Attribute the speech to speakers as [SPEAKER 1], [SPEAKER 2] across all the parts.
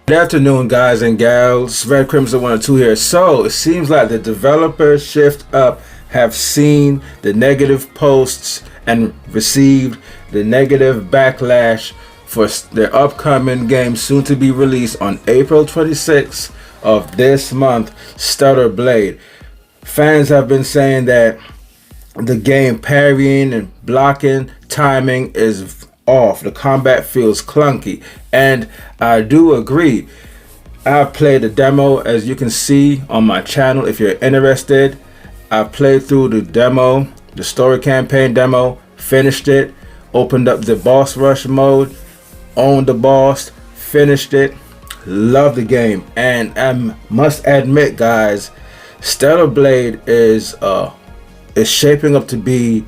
[SPEAKER 1] Good afternoon, guys and gals. Red Crimson 102 here. So it seems like the developers Shift Up have seen the negative posts and received the negative backlash for their upcoming game, soon to be released on April 26th of this month, Stellar Blade. Fans have been saying that the game parrying and blocking timing is off. The combat feels clunky, and I do agree. I've played the demo, as you can see on my channel. If you're interested, I've played through the demo, the story campaign demo, finished it, opened up the boss rush mode, owned the boss, finished it, love the game. And I must admit, guys, Stellar Blade is shaping up to be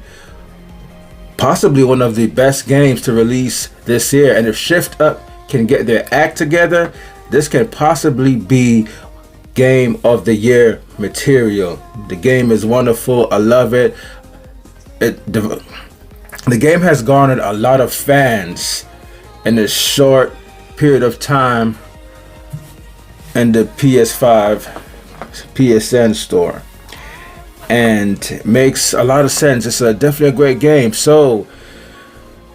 [SPEAKER 1] possibly one of the best games to release this year. And if Shift Up can get their act together, this can possibly be game of the year material. The game is wonderful. I love it. The game has garnered a lot of fans in a short period of time in the PS5 PSN store, and it makes a lot of sense. It's definitely a great game. So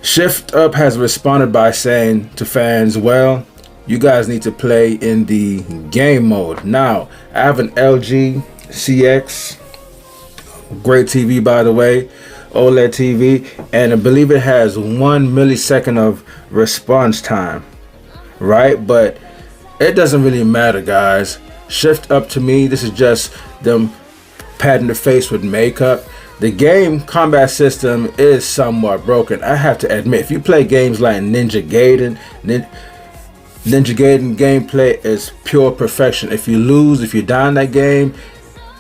[SPEAKER 1] Shift Up has responded by saying to fans, well, you guys need to play in the game mode. Now, I have an LG CX, great TV by the way, OLED TV, and I believe it has 1 millisecond of response time, right? But it doesn't really matter, guys. Shift Up, to me, this is just them patting the face with makeup. The game combat system is somewhat broken, I have to admit. If you play games like Ninja Gaiden, Ninja Gaiden gameplay is pure perfection. If you lose, if you die in that game,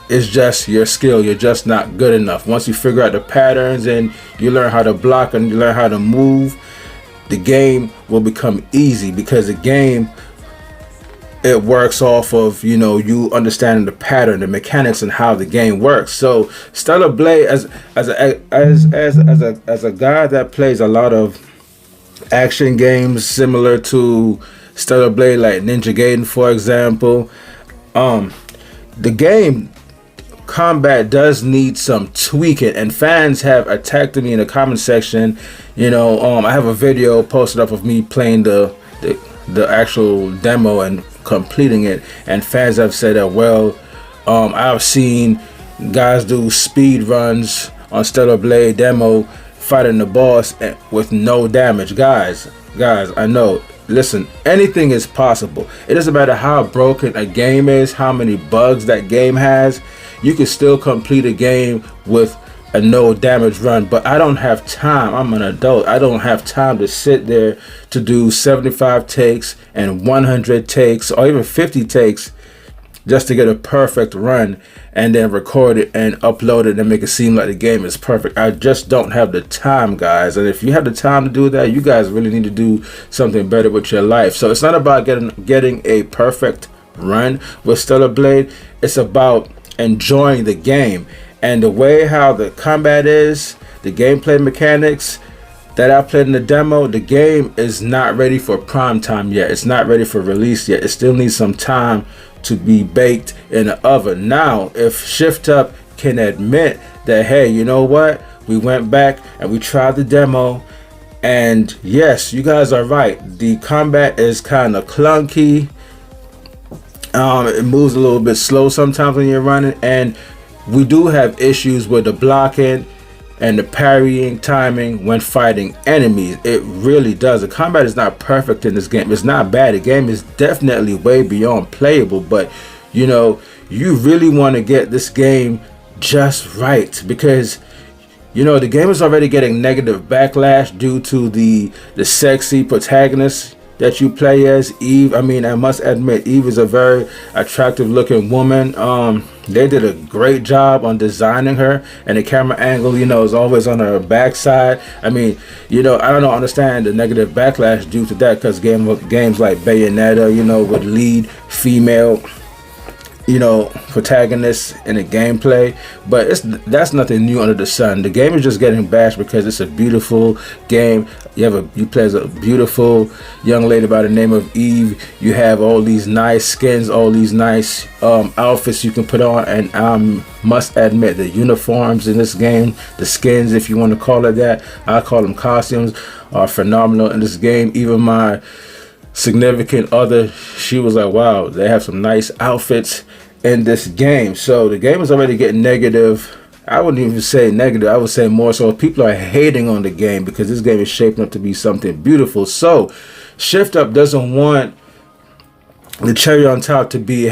[SPEAKER 1] it's just your skill. You're just not good enough. Once you figure out the patterns and you learn how to block and you learn how to move, the game will become easy, because the game, it works off of, you know, you understanding the pattern, the mechanics, and how the game works. So Stellar Blade, as a guy that plays a lot of action games similar to Stellar Blade, like Ninja Gaiden, for example, the game combat does need some tweaking, and fans have attacked me in the comment section. You know, I have a video posted up of me playing the actual demo and completing it, and fans have said that, well, I've seen guys do speed runs on Stellar Blade demo fighting the boss with no damage. Guys, I know, listen, anything is possible. It doesn't matter how broken a game is, how many bugs that game has, you can still complete a game with a no damage run. But I don't have time. I'm an adult. I don't have time to sit there to do 75 takes and 100 takes or even 50 takes just to get a perfect run and then record it and upload it and make it seem like the game is perfect. I just don't have the time, guys. And if you have the time to do that, you guys really need to do something better with your life. So it's not about getting a perfect run with Stellar Blade. It's about enjoying the game. And the way how the combat is, the gameplay mechanics that I played in the demo, the game is not ready for prime time yet. It's not ready for release yet. It still needs some time to be baked in the oven. Now, if Shift Up can admit that, hey, you know what? We went back and we tried the demo, and yes, you guys are right. The combat is kind of clunky. It moves a little bit slow sometimes when you're running, and we do have issues with the blocking and the parrying timing when fighting enemies. It really does. The combat is not perfect in this game. It's not bad. The game is definitely way beyond playable, but you know, you really want to get this game just right, because you know, the game is already getting negative backlash due to the sexy protagonist that you play as, Eve. I mean, I must admit, Eve is a very attractive looking woman. They did a great job on designing her, and the camera angle, you know, is always on her backside. I mean, you know, I don't understand the negative backlash due to that, because games like Bayonetta, you know, with lead female protagonists in the gameplay, but that's nothing new under the sun. The game is just getting bashed because it's a beautiful game. You play as a beautiful young lady by the name of Eve. You have all these nice skins, all these nice outfits you can put on, and I must admit the uniforms in this game, the skins, if you want to call it that, I call them costumes, are phenomenal in this game. Even my significant other, she was like, wow, they have some nice outfits in this game. So the game is already getting negative. I wouldn't even say negative, I would say more so people are hating on the game because this game is shaping up to be something beautiful. So Shift Up doesn't want the cherry on top to be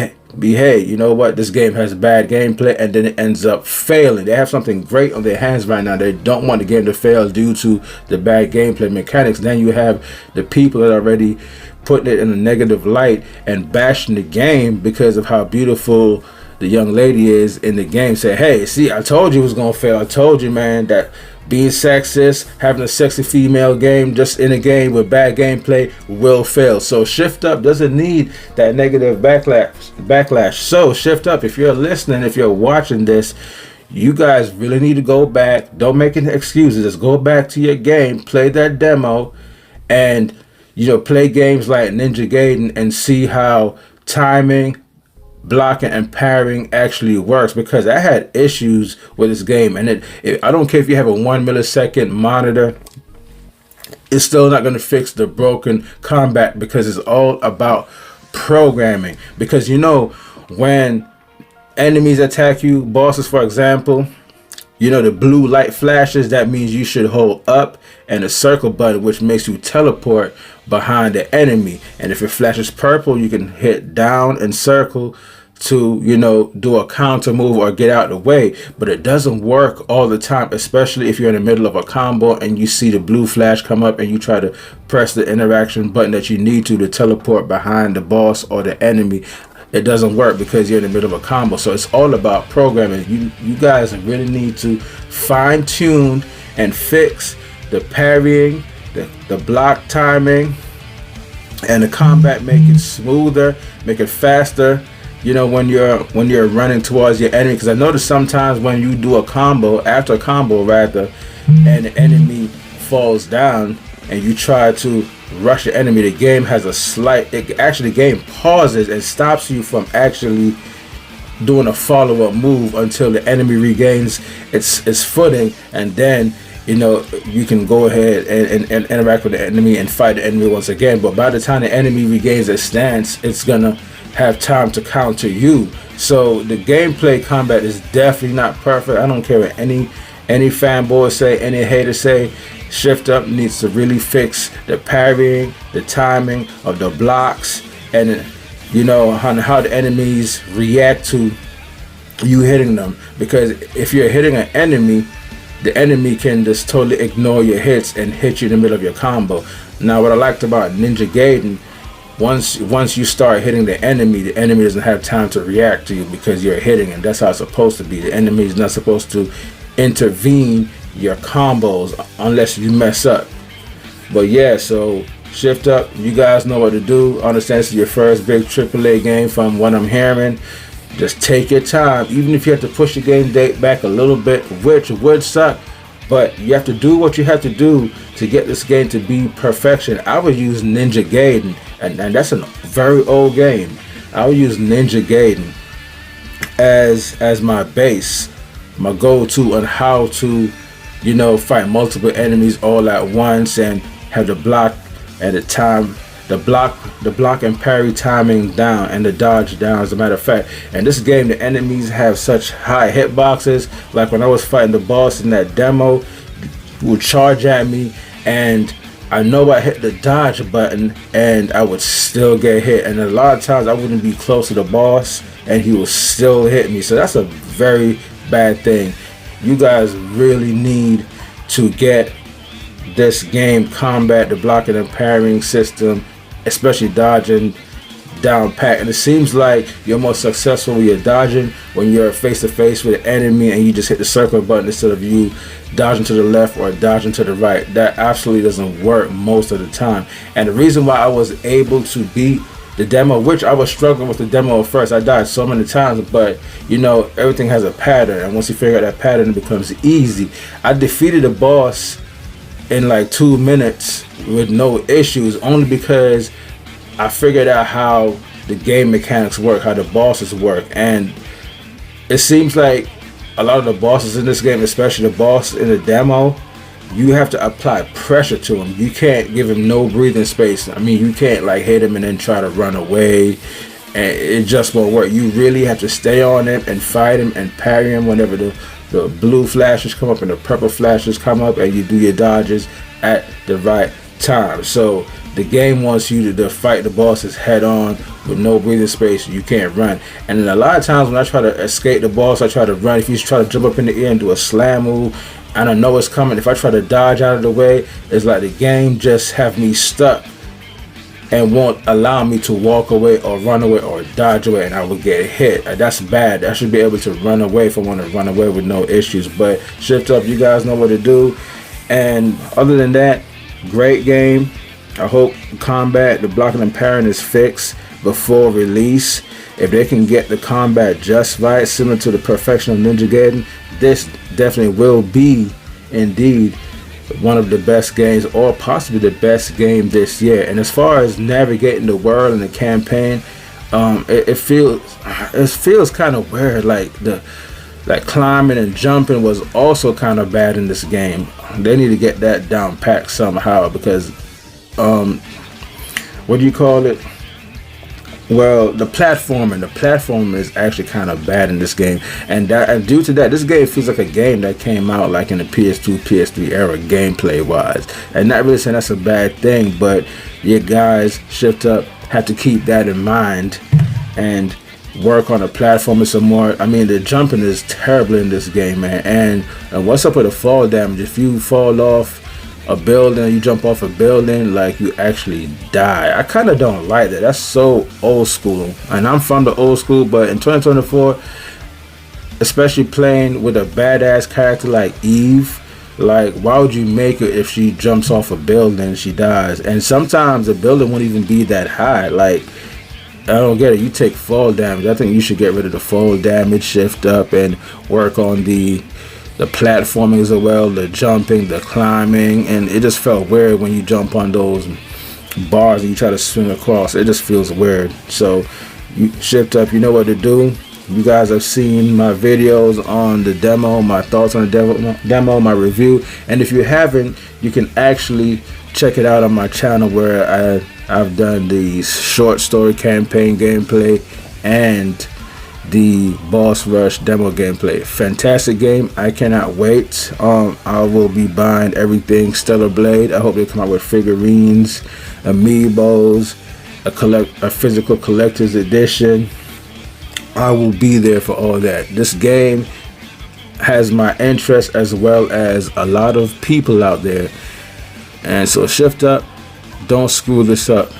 [SPEAKER 1] hey, you know what, this game has bad gameplay, and then it ends up failing. They have something great on their hands right now. They don't want the game to fail due to the bad gameplay mechanics. Then you have the people that are already putting it in a negative light and bashing the game because of how beautiful the young lady is in the game. Say, hey, see, I told you it was gonna fail. I told you, man, that being sexist, having a sexy female game just in a game with bad gameplay will fail. So Shift Up doesn't need that negative backlash. So Shift Up, if you're listening, if you're watching this, you guys really need to go back. Don't make any excuses. Just go back to your game, play that demo, and play games like Ninja Gaiden and see how timing, blocking, and parrying actually works, because I had issues with this game, and I don't care if you have a 1 millisecond monitor, it's still not going to fix the broken combat, because it's all about programming. Because when enemies attack you, bosses for example, the blue light flashes, that means you should hold up and a circle button, which makes you teleport behind the enemy. And if it flashes purple, you can hit down and circle to do a counter move or get out of the way. But it doesn't work all the time, especially if you're in the middle of a combo and you see the blue flash come up and you try to press the interaction button that you need to teleport behind the boss or the enemy. It doesn't work because you're in the middle of a combo. So it's all about programming. You guys really need to fine tune and fix the parrying, the block timing, and the combat. Make it smoother, make it faster. When you're running towards your enemy, because I notice sometimes when you do after a combo and the enemy falls down and you try to rush the enemy, the game has the game pauses and stops you from actually doing a follow-up move until the enemy regains its footing, and then you can go ahead and interact with the enemy and fight the enemy once again. But by the time the enemy regains its stance, it's gonna have time to counter you. So the gameplay combat is definitely not perfect. I don't care what any fanboys say, any haters say. Shift Up needs to really fix the parrying, the timing of the blocks, and how the enemies react to you hitting them. Because if you're hitting an enemy, the enemy can just totally ignore your hits and hit you in the middle of your combo. Now, what I liked about Ninja Gaiden, once you start hitting the enemy doesn't have time to react to you because you're hitting, and that's how it's supposed to be. The enemy is not supposed to intervene your combos unless you mess up. But yeah, so Shift Up, you guys know what to do. I understand this is your first big AAA game from what I'm hearing. Just take your time, even if you have to push the game date back a little bit, which would suck, but you have to do what you have to do to get this game to be perfection. I would use Ninja Gaiden, and that's a very old game. I would use Ninja Gaiden as my base, my go-to on how to fight multiple enemies all at once and have the block at a time, the block and parry timing down and the dodge down, as a matter of fact. And this game, the enemies have such high hitboxes. Like when I was fighting the boss in that demo, he would charge at me and I know I hit the dodge button and I would still get hit, and a lot of times I wouldn't be close to the boss and he would still hit me. So that's a very bad thing. You guys really need to get this game combat, the blocking and parrying system, especially dodging, down pat. And it seems like you're more successful when you're dodging, when you're face to face with an enemy and you just hit the circle button instead of you dodging to the left or dodging to the right. That absolutely doesn't work most of the time. And the reason why I was able to beat the demo, which I was struggling with the demo at first. I died so many times, but you know, everything has a pattern, and once you figure out that pattern, it becomes easy. I defeated a boss in like 2 minutes with no issues, only because I figured out how the game mechanics work, how the bosses work. And it seems like a lot of the bosses in this game, especially the boss in the demo, you have to apply pressure to him. You can't give him no breathing space. I mean, you can't like hit him and then try to run away, and it just won't work. You really have to stay on him and fight him and parry him whenever the blue flashes come up and the purple flashes come up, and you do your dodges at the right time. So the game wants you to fight the bosses head on with no breathing space. You can't run. And then a lot of times when I try to escape the boss, I try to run. If you try to jump up in the air and do a slam move, and I know it's coming, if I try to dodge out of the way, it's like the game just have me stuck and won't allow me to walk away or run away or dodge away, and I will get hit. That's bad. I should be able to run away if I want to run away with no issues. But Shift Up, you guys know what to do. And other than that, great game. I hope combat, the blocking and parrying is fixed before release. If they can get the combat just right, similar to the perfection of Ninja Gaiden, this definitely will be indeed one of the best games, or possibly the best game this year. And as far as navigating the world and the campaign, it feels kind of weird. Like climbing and jumping was also kind of bad in this game. They need to get that down packed somehow, because what do you call it? Well, the platform is actually kind of bad in this game, and due to that, this game feels like a game that came out like in the PS2, PS3 era, gameplay wise. And not really saying that's a bad thing, but you guys, Shift Up, have to keep that in mind and work on the platform some more. I mean, the jumping is terrible in this game, man. And what's up with the fall damage? If you fall off a building, you jump off a building, like you actually die. I kind of don't like that. That's so old school, and I'm from the old school. But in 2024, especially playing with a badass character like Eve, like, why would you make her if she jumps off a building, she dies? And sometimes the building won't even be that high. Like, I don't get it. You take fall damage. I think you should get rid of the fall damage, Shift Up, and work on the platforming as well, the jumping, the climbing. And it just felt weird when you jump on those bars and you try to swing across. It just feels weird. So you Shift Up, you know what to do. You guys have seen my videos on the demo, my thoughts on the demo, my review. And if you haven't, you can actually check it out on my channel, where I've done the short story campaign gameplay and the boss rush demo gameplay. Fantastic game. I cannot wait. I will be buying everything Stellar Blade. I hope they come out with figurines, amiibos, a physical collector's edition. I will be there for all that. This game has my interest, as well as a lot of people out there. And so Shift Up, don't screw this up.